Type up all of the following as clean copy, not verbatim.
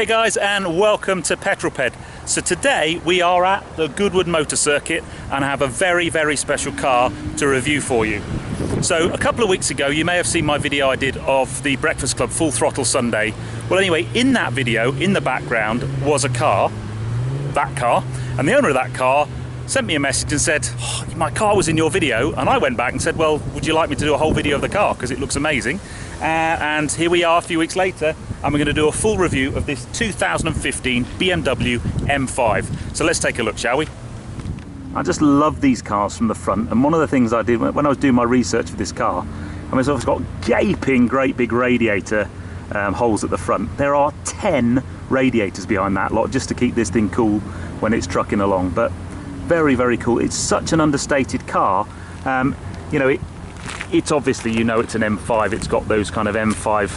Hey guys, and welcome to Petrol. So today we are at the Goodwood Motor Circuit and I have a very special car to review for you. So a couple of weeks ago you may have seen my video I did of the Breakfast Club Full Throttle Sunday. Well anyway, in that video, in the background was a car, that car, and the owner of that car sent me a message and said, oh, my car was in your video, and I went back and said, well, would you like me to do a whole video of the car because it looks amazing? And here we are a few weeks later and we're going to do a full review of this 2015 BMW M5. So let's take a look, shall we? I just love these cars from the front, and one of the things I did when I was doing my research for this car, I mean, it's got gaping great big radiator holes at the front. There are 10 radiators behind that lot just to keep this thing cool when it's trucking along. But very cool. It's such an understated car. You know, it's obviously, you know, it's an M5. It's got those kind of M5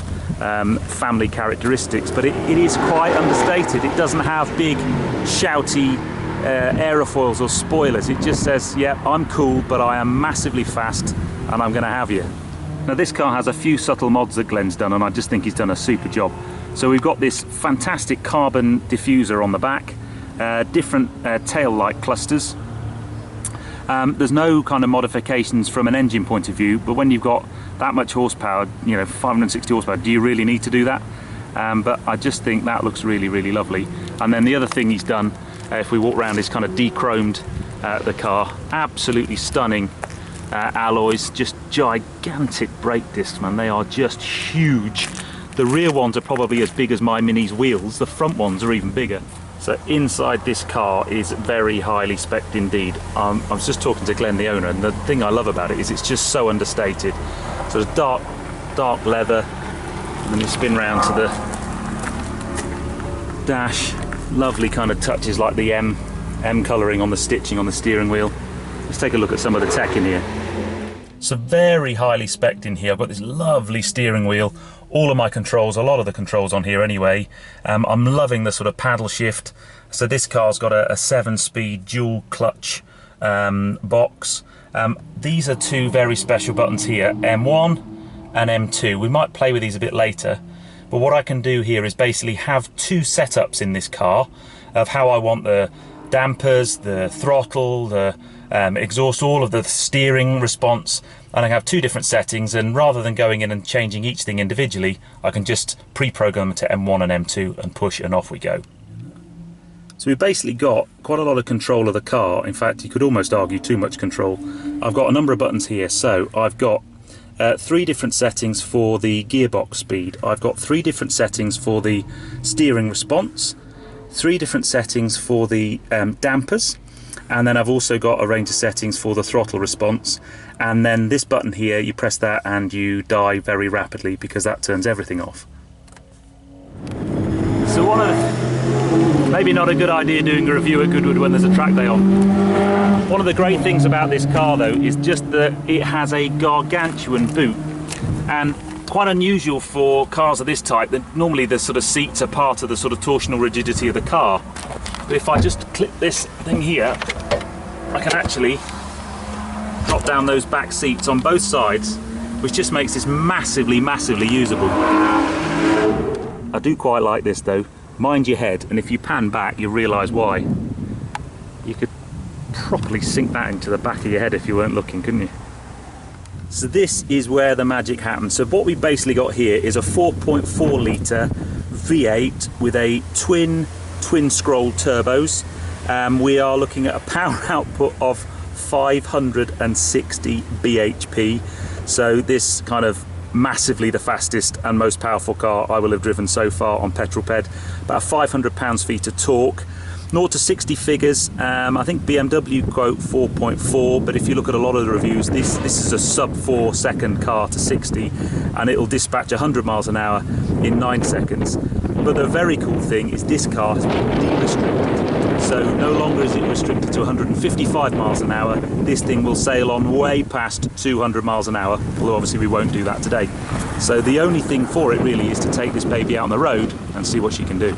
family characteristics, but it is quite understated. It doesn't have big shouty aerofoils or spoilers. It just says, yeah, I'm cool, but I am massively fast and I'm gonna have you. Now this car has a few subtle mods that Glenn's done, and I just think he's done a super job. So we've got this fantastic carbon diffuser on the back, different tail light clusters. There's no kind of modifications from an engine point of view, but when you've got that much horsepower, you know, 560 horsepower, do you really need to do that? But I just think that looks really lovely. And then the other thing he's done, if we walk around, is kind of de-chromed the car. Absolutely stunning alloys, just gigantic brake discs, man. They are just huge. The rear ones are probably as big as my Mini's wheels. The front ones are even bigger. So inside this car is very highly spec'd indeed. I was just talking to Glenn, the owner, and the thing I love about it is it's just so understated. So it's dark leather, and then you spin round to the dash. Lovely kind of touches like the M colouring on the stitching on the steering wheel. Let's take a look at some of the tech in here. So very highly spec'd in here. I've got this lovely steering wheel. All of my controls, a lot of the controls on here anyway. I'm loving the sort of paddle shift. So this car's got a 7-speed dual clutch box. These are two very special buttons here, M1 and M2. We might play with these a bit later, but what I can do here is basically have two setups in this car of how I want the dampers, the throttle, the exhaust, all of the steering response, and I have two different settings, and rather than going in and changing each thing individually, I can just pre-program it to M1 and M2 and push, and off we go. So we've basically got quite a lot of control of the car. In fact, you could almost argue too much control. I've got a number of buttons here. So I've got 3 different settings for the gearbox speed. I've got 3 different settings for the steering response, 3 different settings for the dampers, and then I've also got a range of settings for the throttle response. And then this button here, you press that and you die very rapidly because that turns everything off. So maybe not a good idea doing a review at Goodwood when there's a track day on. One of the great things about this car though is just that it has a gargantuan boot, and quite unusual for cars of this type. That normally the sort of seats are part of the sort of torsional rigidity of the car. But if I just clip this thing here, I can actually drop down those back seats on both sides, which just makes this massively usable. I do quite like this though. Mind your head, and if you pan back you realise why. You could properly sink that into the back of your head if you weren't looking, couldn't you? So this is where the magic happens. So what we basically got here is a 4.4 litre V8 with a twin scroll turbos. We are looking at a power output of 560 bhp. So this kind of massively the fastest and most powerful car I will have driven so far on Petrol. About 500 pounds-feet of torque. 0 to 60 figures, I think BMW quote 4.4, but if you look at a lot of the reviews, this is a sub 4 second car to 60, and it'll dispatch 100 miles an hour in 9 seconds. But the very cool thing is this car has been de-restricted, so no longer is it restricted to 155 miles an hour. This thing will sail on way past 200 miles an hour, although obviously we won't do that today. So the only thing for it really is to take this baby out on the road and see what she can do.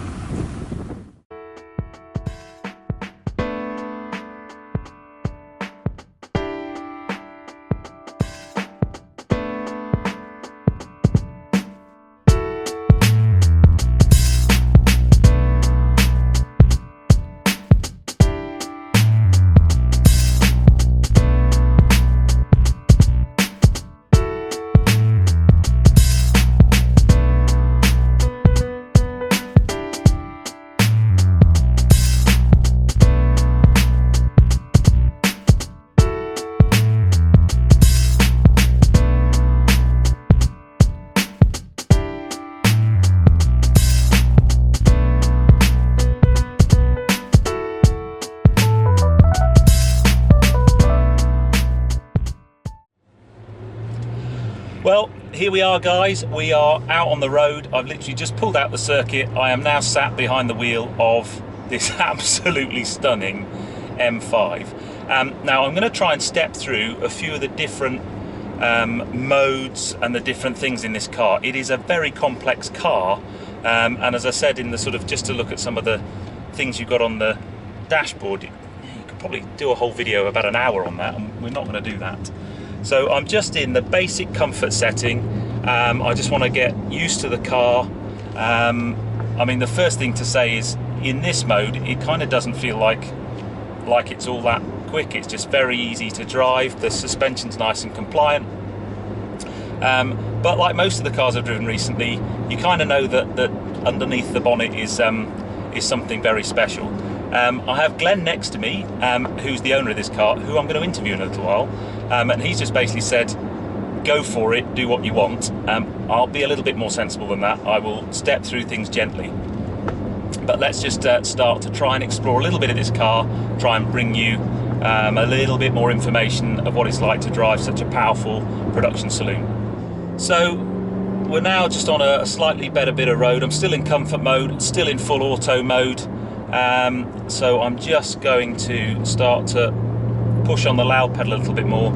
here we are, guys. We are out on the road. I've literally just pulled out the circuit. I am now sat behind the wheel of this absolutely stunning M5. Now I'm going to try and step through a few of the different modes and the different things in this car. It is a very complex car, and as I said, in the sort of, just to look at some of the things you've got on the dashboard, you could probably do a whole video about an hour on that, and we're not going to do that. So I'm just in the basic comfort setting. I just want to get used to the car. I mean, the first thing to say is, in this mode, it kind of doesn't feel like it's all that quick. It's just very easy to drive. The suspension's nice and compliant. But like most of the cars I've driven recently, you kind of know that underneath the bonnet is something very special. I have Glenn next to me, who's the owner of this car, who I'm going to interview in a little while, and he's just basically said, go for it, do what you want. I'll be a little bit more sensible than that. I will step through things gently. But let's just start to try and explore a little bit of this car, try and bring you a little bit more information of what it's like to drive such a powerful production saloon. So we're now just on a slightly better bit of road. I'm still in comfort mode, still in full auto mode. So I'm just going to start to push on the loud pedal a little bit more,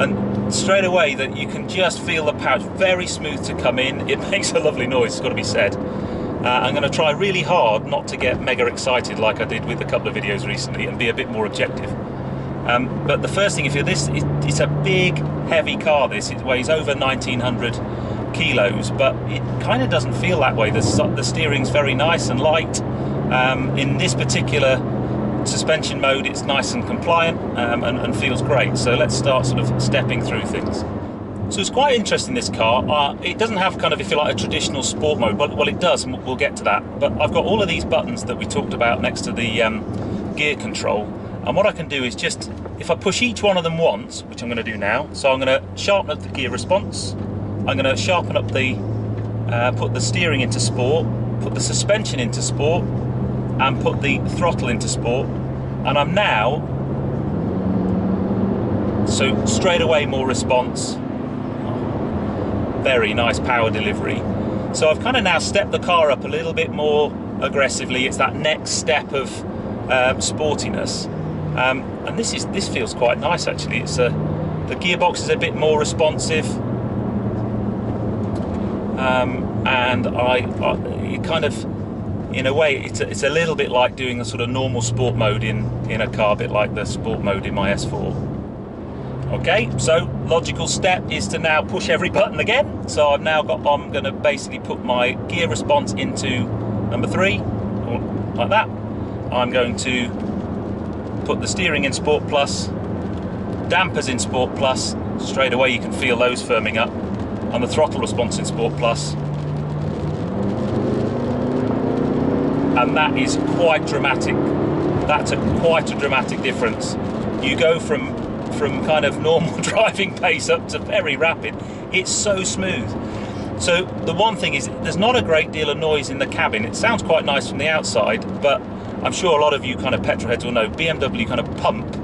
and straight away that you can just feel the power. It's very smooth to come in. It makes a lovely noise, it's got to be said. I'm going to try really hard not to get mega excited like I did with a couple of videos recently, and be a bit more objective. But the first thing, if you're this, it's a big heavy car. It weighs over 1900 kilos, but it kind of doesn't feel that way. The steering's very nice and light. In this particular suspension mode, it's nice and compliant, and feels great. So let's start sort of stepping through things. So it's quite interesting, this car. It doesn't have kind of, if you like, a traditional sport mode. Well, it does, and we'll get to that. But I've got all of these buttons that we talked about next to the gear control. And what I can do is just, if I push each one of them once, which I'm going to do now, so I'm going to sharpen up the gear response. I'm going to sharpen up put the steering into sport, put the suspension into sport, and put the throttle into sport. And I'm now, so straight away more response, very nice power delivery. So I've kind of now stepped the car up a little bit more aggressively. It's that next step of sportiness, and this feels quite nice actually. It's the gearbox is a bit more responsive. And it kind of, in a way, it's a little bit like doing a sort of normal sport mode in a car, a bit like the sport mode in my S4. Okay, so logical step is to now push every button again. So I'm going to basically put my gear response into number 3, like that. I'm going to put the steering in Sport Plus, dampers in Sport Plus. Straight away you can feel those firming up. And the throttle response in Sport Plus, and that is quite dramatic. That's quite a dramatic difference. You go from kind of normal driving pace up to very rapid. It's so smooth. So the one thing is, there's not a great deal of noise in the cabin. It sounds quite nice from the outside, but I'm sure a lot of you kind of petrol heads will know BMW kind of pump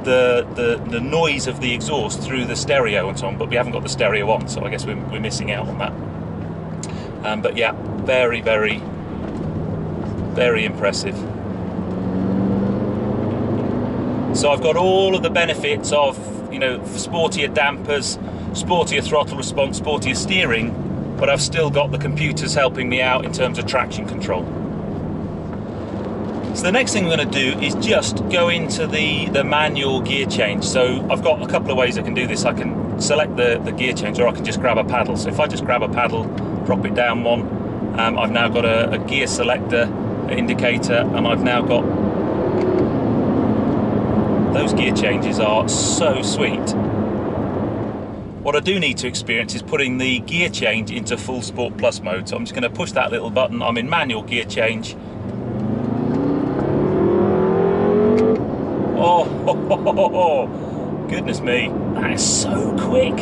the noise of the exhaust through the stereo and so on, but we haven't got the stereo on, so I guess we're missing out on that. But yeah, very, very, very impressive. So I've got all of the benefits of, you know, sportier dampers, sportier throttle response, sportier steering, but I've still got the computers helping me out in terms of traction control. So the next thing we're going to do is just go into the manual gear change. So I've got a couple of ways I can do this. I can select the gear change, or I can just grab a paddle. So if I just grab a paddle, drop it down one, I've now got a gear selector indicator, and I've now got, those gear changes are so sweet. What I do need to experience is putting the gear change into full Sport Plus mode. So I'm just going to push that little button. I'm in manual gear change. Oh, goodness me, that is so quick.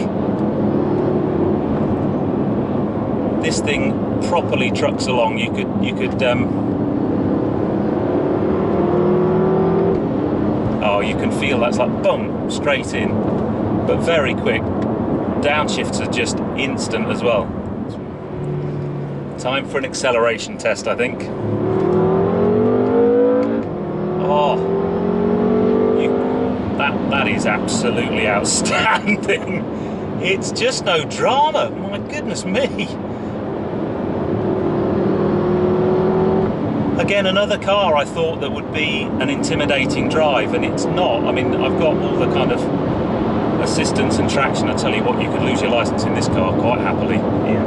This thing properly trucks along. You could oh, you can feel that's like boom, straight in. but very quick. Downshifts are just instant as well. Time for an acceleration test, I think. Oh, that is absolutely outstanding. It's just no drama. My goodness me. Again, another car I thought that would be an intimidating drive, and it's not. I mean, I've got all the kind of assistance and traction. I tell you what, you could lose your license in this car quite happily. Yeah.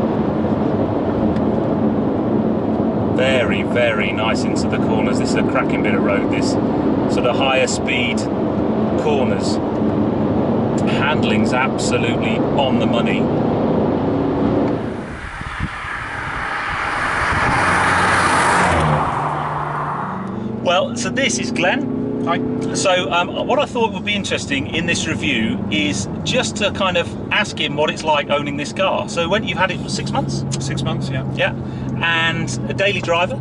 Very, very nice into the corners. This is a cracking bit of road, this sort of higher speed corners. Handling's absolutely on the money. Well, so this is Glenn. Hi. So what I thought would be interesting in this review is just to kind of ask him what it's like owning this car. So when you've had it for 6 months? 6 months, yeah. Yeah. And a daily driver?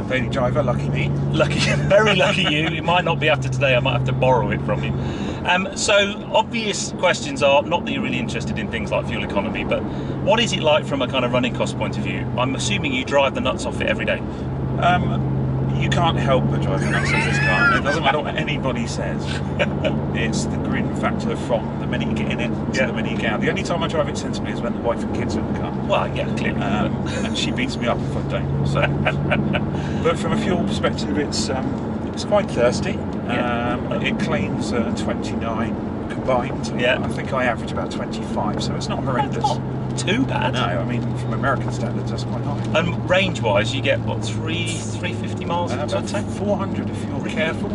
Daily driver, lucky me. Lucky, very lucky you. It might not be after today, I might have to borrow it from you. So obvious questions are, not that you're really interested in things like fuel economy, but what is it like from a kind of running cost point of view? I'm assuming you drive the nuts off it every day. You can't help but drive the nuts off this car. It doesn't matter what anybody says. It's the grin factor from the minute you get in it to the minute you get out. The only time I drive it sensibly is when the wife and kids are in the car. Well, yeah, clearly. And she beats me up if I don't. So, but from a fuel perspective, it's quite thirsty. It claims 29 combined. Yeah. I think I average about 25, so it's not horrendous. Not too bad. No, I mean, from American standards, that's quite high. And range-wise, you get what, 350 miles? About 400 if you're careful.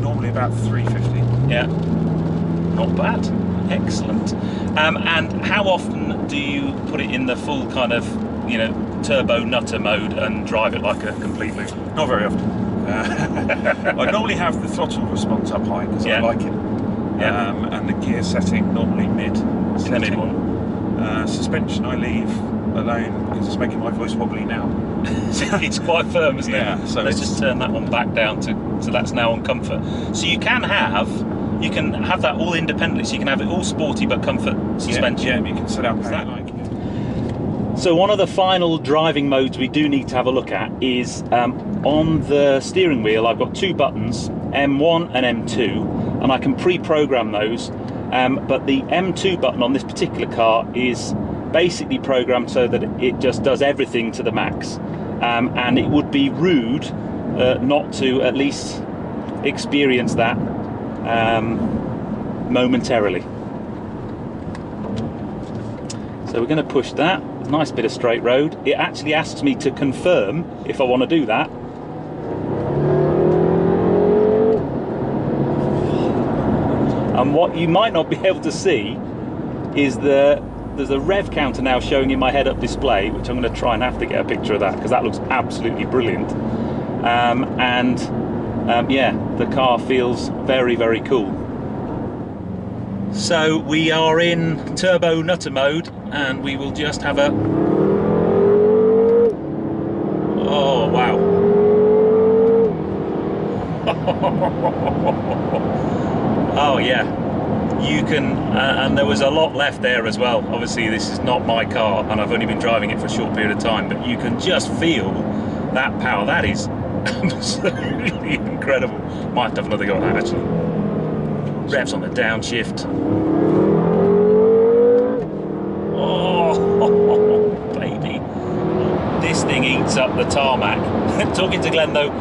Normally about 350. Yeah, not bad. Excellent. And how often do you put it in the full kind of, you know, turbo nutter mode and drive it like a complete loop? Not very often. I normally have the throttle response up high because I like it. And the gear setting normally mid. In the mid one. Suspension I leave alone because it's making my voice wobbly now. It's quite firm, isn't it? Yeah. So let's just turn that one back down to so that's now on comfort. So you can have that all independently. So you can have it all sporty but comfort suspension. Yeah, you can set up how you like. So one of the final driving modes we do need to have a look at is on the steering wheel. I've got two buttons, M1 and M2, and I can pre-program those. But the M2 button on this particular car is basically programmed so that it just does everything to the max. And it would be rude not to at least experience that momentarily. So we're going to push that. Nice bit of straight road. It actually asks me to confirm if I want to do that. And what you might not be able to see is there's a rev counter now showing in my head-up display, which I'm going to try and have to get a picture of that because that looks absolutely brilliant. Yeah, the car feels very, very cool. So we are in turbo nutter mode, and we will just have a... Oh, wow. Oh, yeah. You can, and there was a lot left there as well. Obviously, this is not my car, and I've only been driving it for a short period of time, but you can just feel that power. That is absolutely incredible. Might have to have another go at that, actually. Revs on the downshift. Oh, baby. This thing eats up the tarmac. Talking to Glenn, though,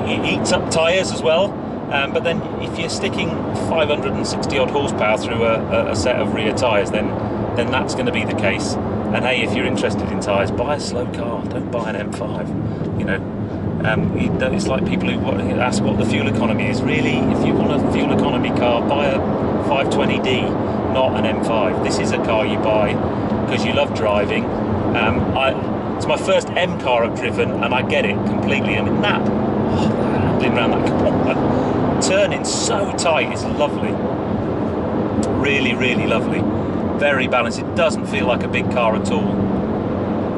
it eats up tyres as well. But then if you're sticking 560 odd horsepower through a set of rear tyres, then that's going to be the case. And hey, if you're interested in tyres, buy a slow car, don't buy an M5. You know, it's like people who ask what the fuel economy is. Really, if you want a fuel economy car, buy a 520D, not an M5. This is a car you buy because you love driving. It's my first M car I've driven, and I get it completely. I mean, handling around that corner, turning so tight is lovely. Really, really lovely. Very balanced. It doesn't feel like a big car at all.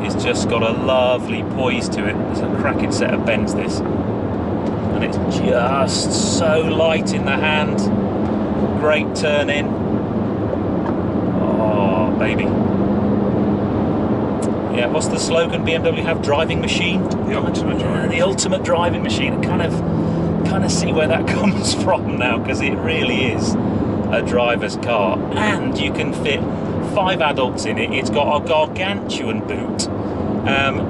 It's just got a lovely poise to it. There's a cracking set of bends, this. And it's just so light in the hand. Great turn in. baby. Yeah, what's the slogan BMW have? Driving machine? The ultimate driving. The ultimate driving machine. I kind of see where that comes from now, because it really is a driver's car, and you can fit 5 adults in it. It's got a gargantuan boot.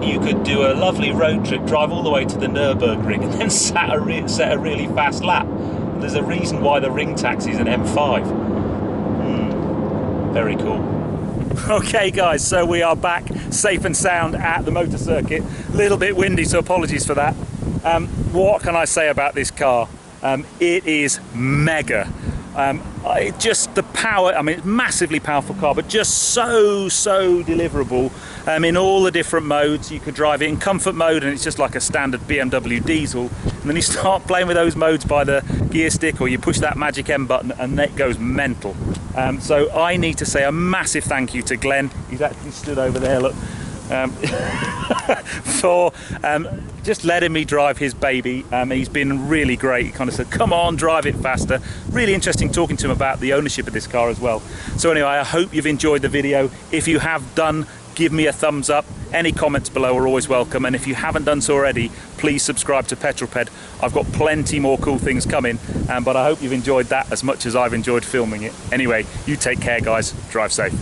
You could do a lovely road trip, drive all the way to the Nürburgring, and then set a really fast lap. There's a reason why the ring taxi is an M5. Very cool. Okay guys, so we are back safe and sound at the motor circuit. A little bit windy, so apologies for that. What can I say about this car? It is mega. Just the power, I mean, it's a massively powerful car, but just so deliverable in all the different modes. You could drive it in comfort mode, and it's just like a standard BMW diesel. And then you start playing with those modes by the gear stick, or you push that magic M button, and it goes mental. So I need to say a massive thank you to Glenn. He's actually stood over there, look. For just letting me drive his baby. He's been really great. He kind of said, come on, drive it faster. Really interesting talking to him about the ownership of this car as well. So anyway, I hope you've enjoyed the video. If you have done, give me a thumbs up. Any comments below are always welcome, and if you haven't done so already, please subscribe to Petrol. I've got plenty more cool things coming, but I hope you've enjoyed that as much as I've enjoyed filming it. Anyway, you take care guys, drive safe.